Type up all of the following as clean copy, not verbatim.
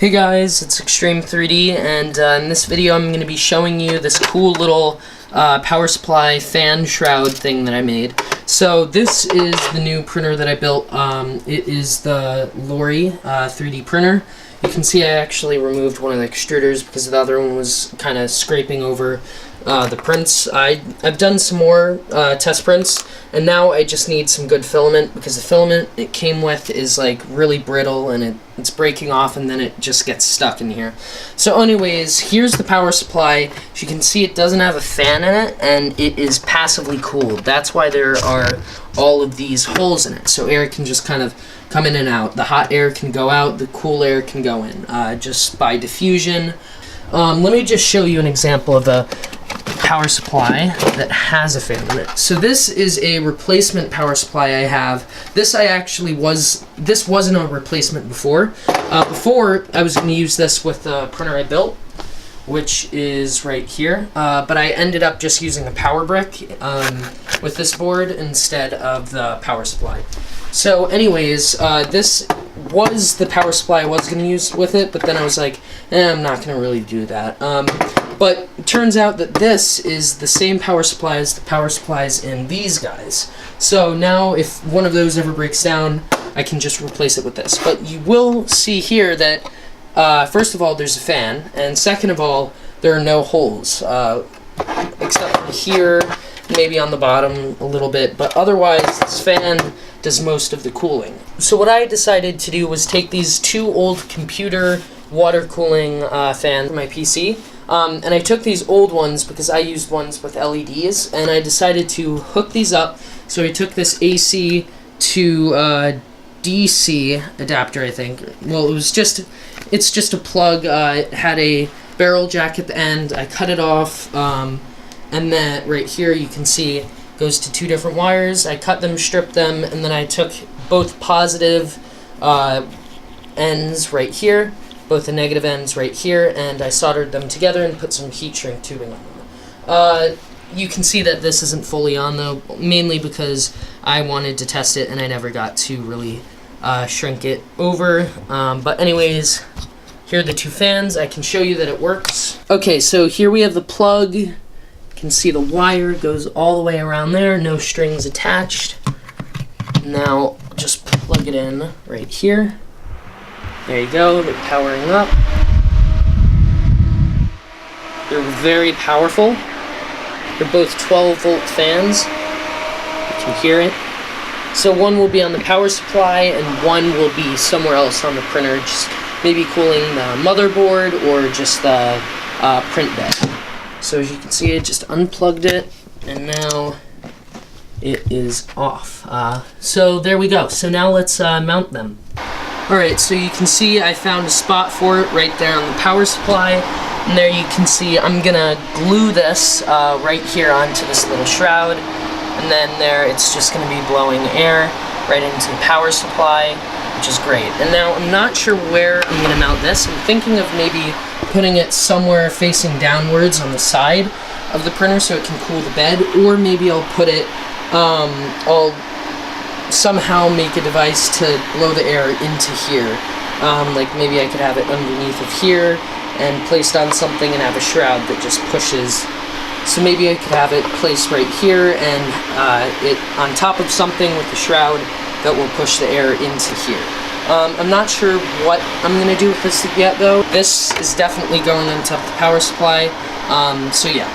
Hey guys, it's Extreme 3D, and in this video I'm going to be showing you this cool little power supply fan shroud thing that I made. So this is the new printer that I built. It is the Lorei 3D printer. You can see I actually removed one of the extruders because the other one was kind of scraping over the prints. I've done some more test prints, and now I just need some good filament because the filament it came with is like really brittle and it's breaking off, and then it just gets stuck in here. So anyways, here's the power supply. As you can see, it doesn't have a fan in it, and it is passively cooled. That's why there are all of these holes in it, so air can just kind of come in and out. The hot air can go out, the cool air can go in, just by diffusion. Let me just show you an example of a power supply that has a fan in it. So this is a replacement power supply I have. This wasn't a replacement before. Before I was going to use this with the printer I built, which is right here, but I ended up just using a power brick with this board instead of the power supply. So anyways, this was the power supply I was going to use with it, but then I was like, I'm not going to really do that. But it turns out that this is the same power supply as the power supplies in these guys. So now if one of those ever breaks down, I can just replace it with this. But you will see here that first of all, there's a fan, and second of all, there are no holes, except for here, maybe on the bottom a little bit, but otherwise this fan does most of the cooling. So what I decided to do was take these two old computer water cooling fans for my PC, and I took these old ones because I used ones with LEDs, and I decided to hook these up. So I took this AC to DC adapter, I think. Well, it's just a plug. It had a barrel jack at the end. I cut it off, and then right here you can see it goes to two different wires. I cut them, stripped them, and then I took both positive ends right here, both the negative ends right here, and I soldered them together and put some heat shrink tubing on them. You can see that this isn't fully on though, mainly because I wanted to test it and I never got to really shrink it over. But anyways, here are the two fans. I can show you that it works. Okay, so here we have the plug. You can see the wire goes all the way around there, no strings attached. Now just plug it in right here. There you go, they're powering up. They're very powerful. They're both 12-volt fans. You can hear it. So one will be on the power supply and one will be somewhere else on the printer, just maybe cooling the motherboard or just the print bed. So as you can see, I just unplugged it and now it is off. So there we go. So now let's mount them. Alright, so you can see I found a spot for it right there on the power supply. And there you can see I'm gonna glue this right here onto this little shroud. And then there it's just gonna be blowing air right into the power supply, which is great. And now I'm not sure where I'm gonna mount this. I'm thinking of maybe putting it somewhere facing downwards on the side of the printer so it can cool the bed, or maybe I'll put it, I'll somehow make a device to blow the air into here. Like maybe I could have it underneath of here and placed on something and have a shroud that just pushes. So maybe I could have it placed right here and it on top of something with the shroud that will push the air into here. I'm not sure what I'm going to do with this yet though. This is definitely going on top of the power supply. So yeah,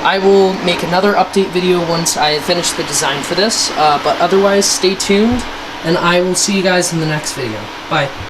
I will make another update video once I finish the design for this, but otherwise stay tuned and I will see you guys in the next video. Bye.